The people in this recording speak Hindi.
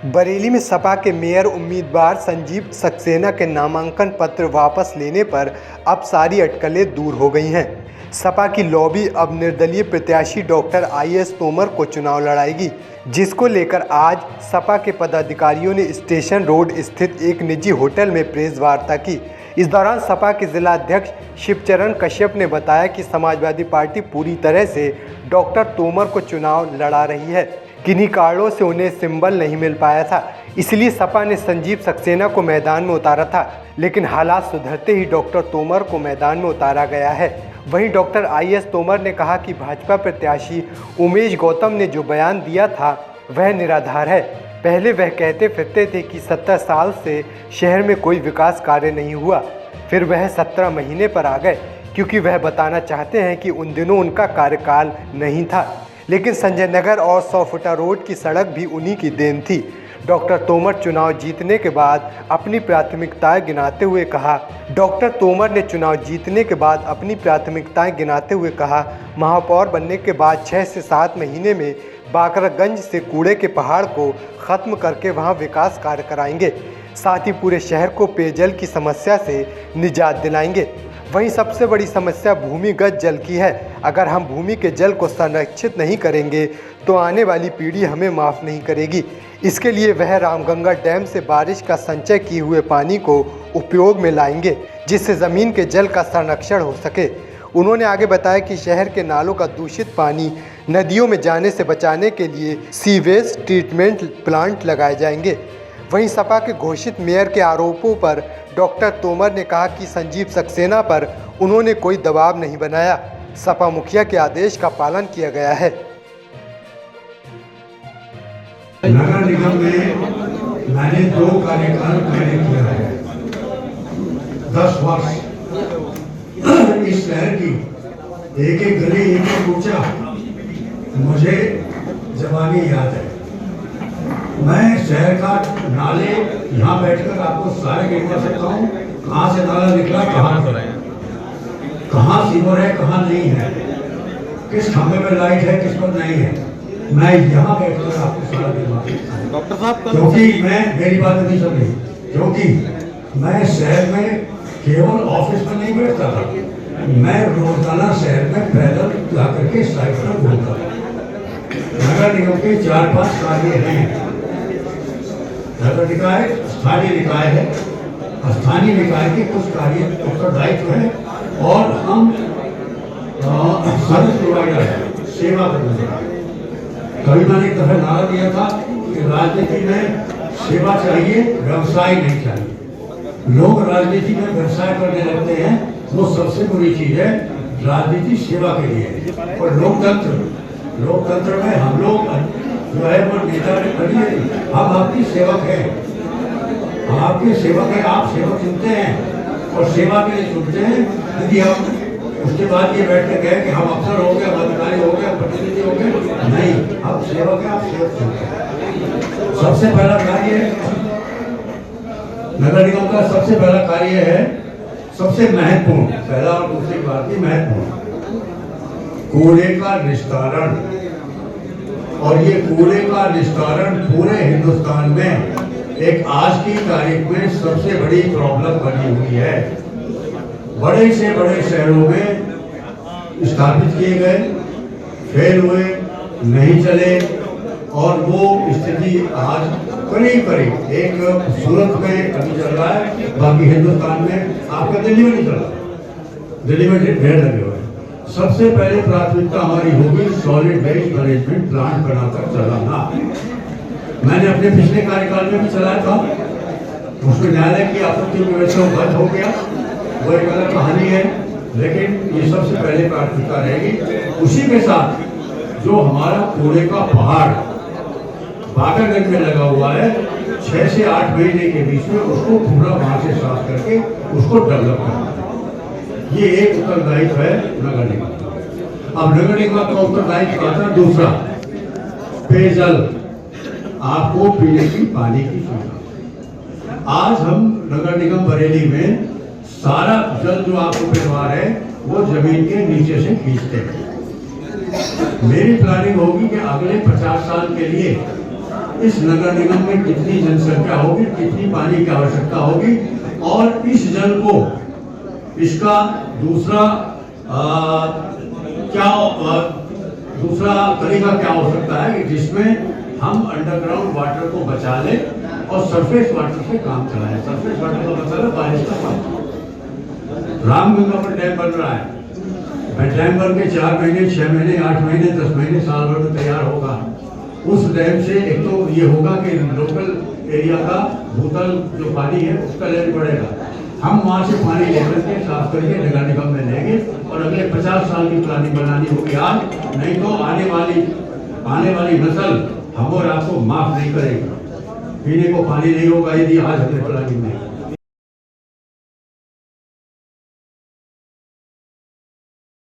बरेली में सपा के मेयर उम्मीदवार संजीव सक्सेना के नामांकन पत्र वापस लेने पर अब सारी अटकलें दूर हो गई हैं। सपा की लॉबी अब निर्दलीय प्रत्याशी डॉक्टर IAS तोमर को चुनाव लड़ाएगी, जिसको लेकर आज सपा के पदाधिकारियों ने स्टेशन रोड स्थित एक निजी होटल में प्रेस वार्ता की। इस दौरान सपा के जिला अध्यक्ष शिवचरण कश्यप ने बताया कि समाजवादी पार्टी पूरी तरह से डॉक्टर तोमर को चुनाव लड़ा रही है। किन्हीं कारणों से उन्हें सिंबल नहीं मिल पाया था, इसलिए सपा ने संजीव सक्सेना को मैदान में उतारा था, लेकिन हालात सुधरते ही डॉक्टर तोमर को मैदान में उतारा गया है। वहीं डॉक्टर IAS तोमर ने कहा कि भाजपा प्रत्याशी उमेश गौतम ने जो बयान दिया था वह निराधार है। पहले वह कहते फिरते थे कि 70 साल से शहर में कोई विकास कार्य नहीं हुआ, फिर वह 17 महीने पर आ गए, क्योंकि वह बताना चाहते हैं कि उन दिनों उनका कार्यकाल नहीं था, लेकिन संजय नगर और 100 फुटा रोड की सड़क भी उन्हीं की देन थी। डॉक्टर तोमर चुनाव जीतने के बाद अपनी प्राथमिकताएं गिनाते हुए कहा, महापौर बनने के बाद 6 से 7 महीने में बाकरगंज से कूड़े के पहाड़ को ख़त्म करके वहां विकास कार्य कराएंगे, साथ ही पूरे शहर को पेयजल की समस्या से निजात दिलाएंगे। वहीं सबसे बड़ी समस्या भूमिगत जल की है। अगर हम भूमि के जल को संरक्षित नहीं करेंगे तो आने वाली पीढ़ी हमें माफ़ नहीं करेगी। इसके लिए वह रामगंगा डैम से बारिश का संचय किए हुए पानी को उपयोग में लाएंगे, जिससे ज़मीन के जल का संरक्षण हो सके। उन्होंने आगे बताया कि शहर के नालों का दूषित पानी नदियों में जाने से बचाने के लिए सीवेज ट्रीटमेंट प्लांट लगाए जाएंगे। वहीं सपा के घोषित मेयर के आरोपों पर डॉक्टर तोमर ने कहा कि संजीव सक्सेना पर उन्होंने कोई दबाव नहीं बनाया, सपा मुखिया के आदेश का पालन किया गया है। नगर निगम में मैंने 2 कार्यकाल पहले किया है, 10 वर्ष इस शहर की एक गली एक कूचा मुझे जवानी याद है। मैं शहर का नाले यहाँ बैठकर आपको सारे गिनवा सकता हूँ, कहाँ से नाला निकला, कहाँ सीवर है, कहाँ नहीं है, किस खंभे पर लाइट है, किस पर नहीं है। मैं यहाँ बैठकर आपको सारा गिनवा सकता हूँ, डॉक्टर साहब, क्योंकि मैं मेरी बात नहीं सुन रही, क्योंकि मैं शहर में केवल ऑफिस में नहीं बैठता था, मैं रोजाना शहर में पैदल जाकर के साइड पर घूमता था। नगर निगम के 4-5 कार्य हैं। नगर निकाय स्थानीय निकाय है, स्थानीय निकाय के कुछ कार्य उत्तरदायित्व है और हम सर्विस प्रोवाइडर है, सेवा करने का। कभी मैंने एक दफा नारा दिया था कि राजनीति में सेवा चाहिए, व्यवसाय नहीं चाहिए। लोग राजनीति में व्यवसाय करने लगते हैं, वो सबसे बुरी चीज है। राजनीति सेवा के लिए है। और लोकतंत्र में हम लोग जो है वो नेता ने करिए, हम आपकी सेवक हैं, हम आपके सेवक हैं, आप सेवक चुनते हैं और सेवा के लिए चुनते हैं। यदि हम उसके बाद ये बैठ के गए कि हम अफसर हो गए, अधिकारी हो गए, प्रतिनिधि हो गए, नहीं, हम सेवक हैं, आप सेवक चुनते हैं। सबसे पहला कार्य नगर निगम का सबसे पहला कार्य है, सबसे महत्वपूर्ण, पहला और दूसरी बात ही महत्वपूर्ण, कूड़े का निस्तारण। और ये कूड़े का निस्तारण पूरे हिंदुस्तान में एक आज की तारीख में सबसे बड़ी प्रॉब्लम बनी हुई है। बड़े से बड़े शहरों में स्थापित किए गए, फेल हुए, नहीं चले, और वो स्थिति आज करीब एक सूरत में अभी चल रहा है, बाकी हिंदुस्तान में आपका दिल्ली में नहीं चल रहा, दिल्ली में ढेर लगे हुए। सबसे पहले प्राथमिकता हमारी होगी सॉलिड वेस्ट मैनेजमेंट प्लांट बनाकर चलाना। मैंने अपने पिछले कार्यकाल में भी चलाया था, उसमें न्यायालय की आपत्ति की वजह से बंद हो गया, वो एक अलग कहानी है, लेकिन ये सबसे पहले प्राथमिकता रहेगी। उसी के साथ जो हमारा कूड़े का पहाड़ बाकरगंज में लगा हुआ है, 6 से 8 महीने के बीच में उसको पूरा वहां से साफ करके उसको डेवलप करना, ये एक उत्तरदायित्व है नगर निगम। अब नगर निगम का उत्तरदायित्व आता है दूसरा, पेयजल, आपको पीने की पानी की सुविधा। आज हम नगर निगम बरेली में सारा जल जो आपको व्यवहार है वो जमीन के नीचे से खींचते हैं। मेरी प्लानिंग होगी कि अगले 50 साल के लिए इस नगर निगम में कितनी जनसंख्या होगी, कितनी पानी की आवश्यकता होगी, और इस जल को इसका दूसरा दूसरा तरीका क्या हो सकता है कि जिसमें हम अंडरग्राउंड वाटर को बचा लें और सरफेस वाटर से काम चलाएं। सरफेस वाटर का मतलब है बारिश का पानी। रामगंगा पर डैम बन रहा है, डैम बन के 4 महीने, 6 महीने, 8 महीने, 10 महीने, साल भर में तैयार होगा। उस डैम से एक तो ये होगा कि लोकल एरिया का भूतल जो पानी है उसका लेवल बढ़ेगा। हम वहाँ से पानी लेकर के साफ करके नगर निगम में लेंगे और अगले 50 साल की प्लानिंग बनानी होगी आज, नहीं तो आने वाली नस्ल हम और आपको माफ नहीं करेगी। पीने को पानी नहीं होगा यदि आज हमने प्लानिंग नहीं।